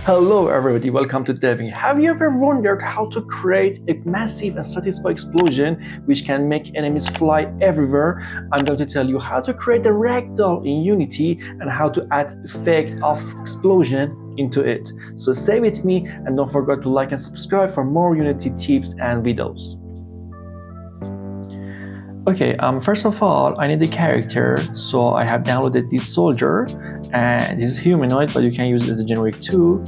Hello everybody, welcome to Deving. Have you ever wondered how to create a massive and satisfying explosion which can make enemies fly everywhere? I'm going to tell you how to create a ragdoll in Unity and how to add effect of explosion into it. So stay with me and don't forget to like and subscribe for more Unity tips and videos. Okay, first of all, I need a character, so I have downloaded this soldier, and this is humanoid, but you can use it as a generic too.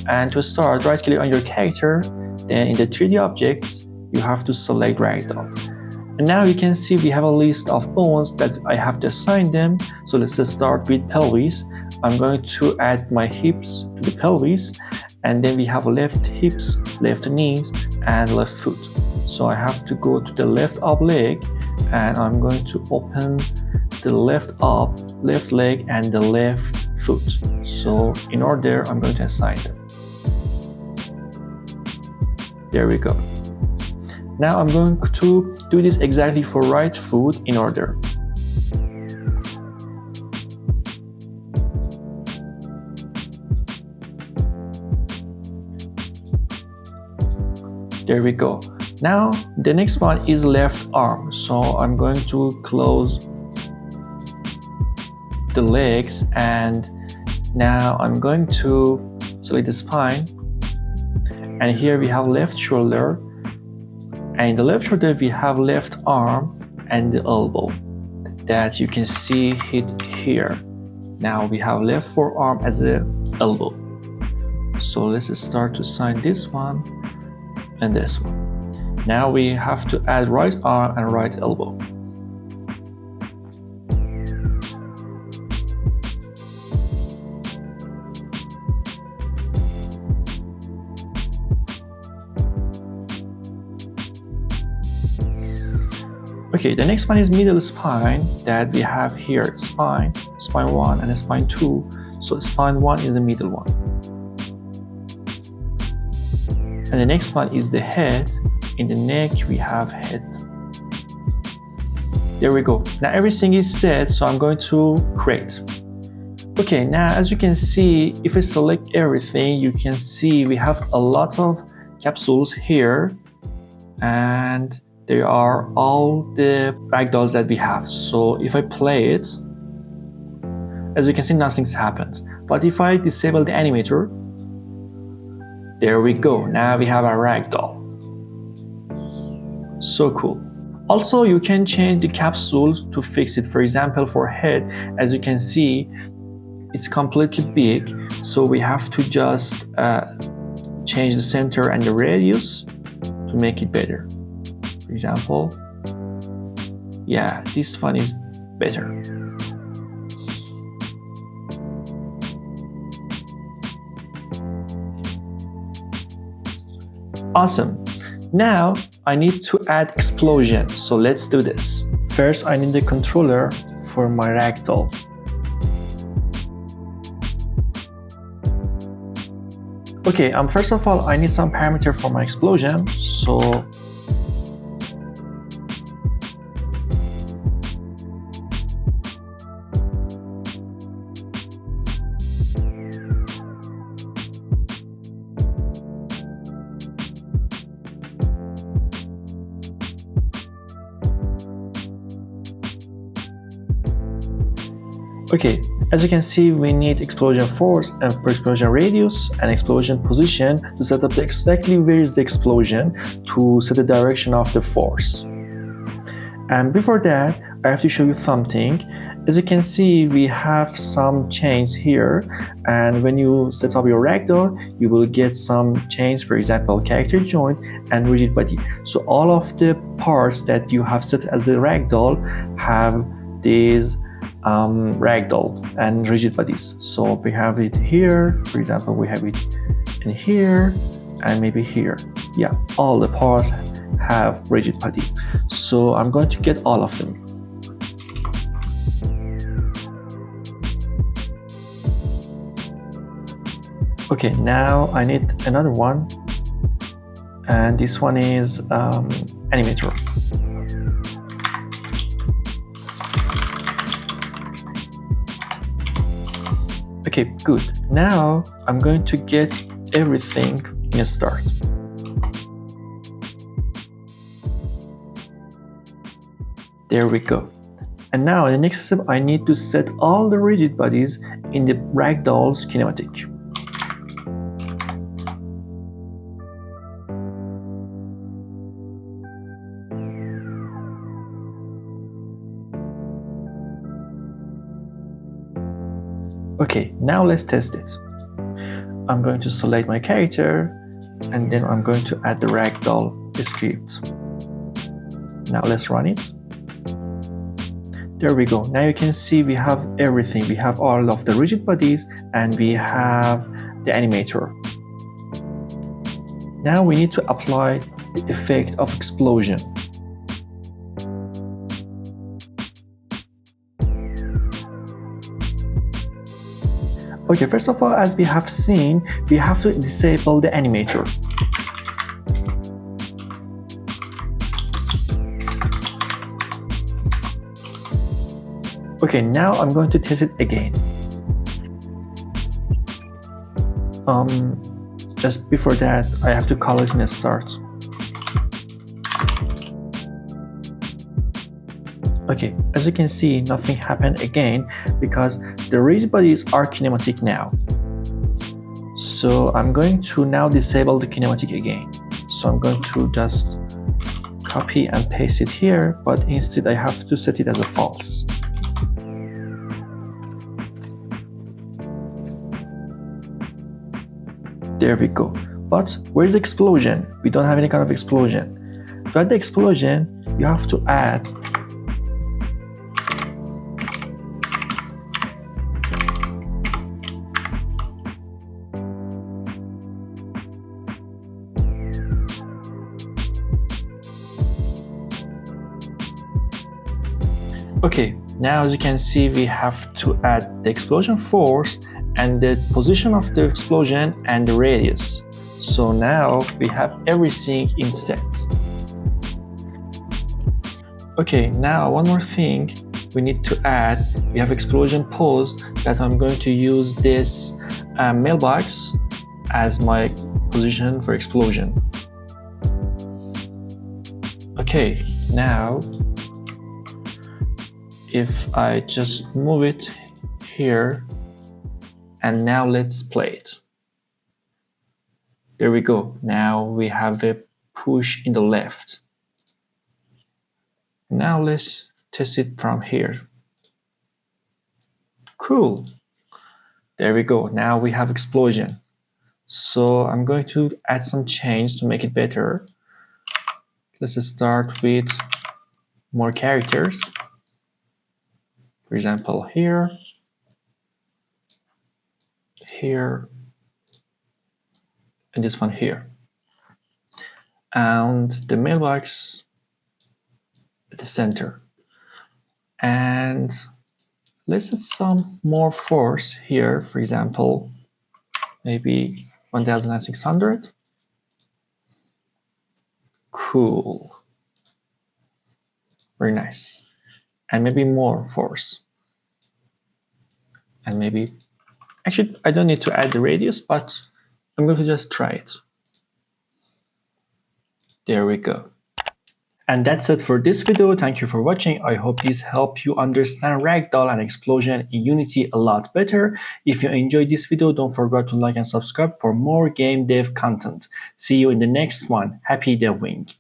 And to start, right click on your character, then in the 3D objects, you have to select ragdoll. And now you can see we have a list of bones that I have to assign them. So let's just start with pelvis. I'm going to add my hips to the pelvis, and then we have left hips, left knees, and left foot. So I have to go to the left up leg, and I'm going to open the left up, left leg, and the left foot. So in order, I'm going to assign them. There we go. Now I'm going to do this exactly for right foot in order. There we go. Now the next one is left arm, so I'm going to close the legs, and now I'm going to select the spine, and here we have left shoulder, and in the left shoulder we have left arm and the elbow that you can see hit here. Now we have left forearm as a elbow. So let's start to assign this one and this one. Now we have to add right arm and right elbow. Okay, the next one is middle spine that we have here, spine 1 and spine 2. So spine 1 is the middle one. And the next one is the head. In the neck we have head. There we go. Now everything is set, so I'm going to create. Okay, now as you can see, if I select everything, you can see we have a lot of capsules here, and they are all the ragdolls that we have. So if I play it, as you can see, nothing's happened. But if I disable the animator, there we go. Now we have a ragdoll. So cool. Also, you can change the capsules to fix it. For example, for head, as you can see, it's completely big, so we have to just change the center and the radius to make it better. For example, yeah, this one is better. Awesome. Now I need to add explosion, so let's do this. First, I need the controller for my ragdoll. Okay, first of all, I need some parameter for my explosion, so okay, as you can see, we need explosion force and explosion radius and explosion position to set up exactly where is the explosion to set the direction of the force. And before that, I have to show you something. As you can see, we have some chains here, and when you set up your ragdoll, you will get some chains, for example, character joint and rigid body. So all of the parts that you have set as a ragdoll have these ragdoll and rigid bodies. So we have it here, for example, we have it in here and maybe here. Yeah, all the parts have rigid body. So I'm going to get all of them. Okay, now I need another one, and this one is animator. Okay, good. Now I'm going to get everything in a start. There we go. And now in the next step, I need to set all the rigid bodies in the ragdolls kinematic. Okay, now let's test it. I'm going to select my character and then I'm going to add the ragdoll script. Now let's run it. There we go. Now you can see we have everything. We have all of the rigid bodies and we have the animator. Now we need to apply the effect of explosion. Okay, first of all, as we have seen, we have to disable the animator. Okay, now I'm going to test it again. Just before that, I have to call it in a start. Okay, as you can see, nothing happened again because the rigid bodies are kinematic now. So I'm going to now disable the kinematic again. So I'm going to just copy and paste it here, but instead I have to set it as a false. There we go. But where's the explosion? We don't have any kind of explosion. To add the explosion, you have to add Okay, now as you can see, we have to add the explosion force and the position of the explosion and the radius. So now we have everything in set. Okay, now one more thing we need to add. We have explosion pose that I'm going to use this mailbox as my position for explosion. Okay, now if I just move it here, and now let's play it. There we go. Now we have a push in the left. Now let's test it from here. Cool. There we go. Now we have explosion. So I'm going to add some change to make it better. Let's start with more characters. For example, here, and this one here. And the mailbox at the center. And let's add some more force here, for example, maybe 1600. Cool. Very nice. And maybe more force. And maybe, actually, I don't need to add the radius, but I'm going to just try it. There we go. And that's it for this video. Thank you for watching. I hope this helped you understand Ragdoll and Explosion in Unity a lot better. If you enjoyed this video, don't forget to like and subscribe for more game dev content. See you in the next one. Happy deving!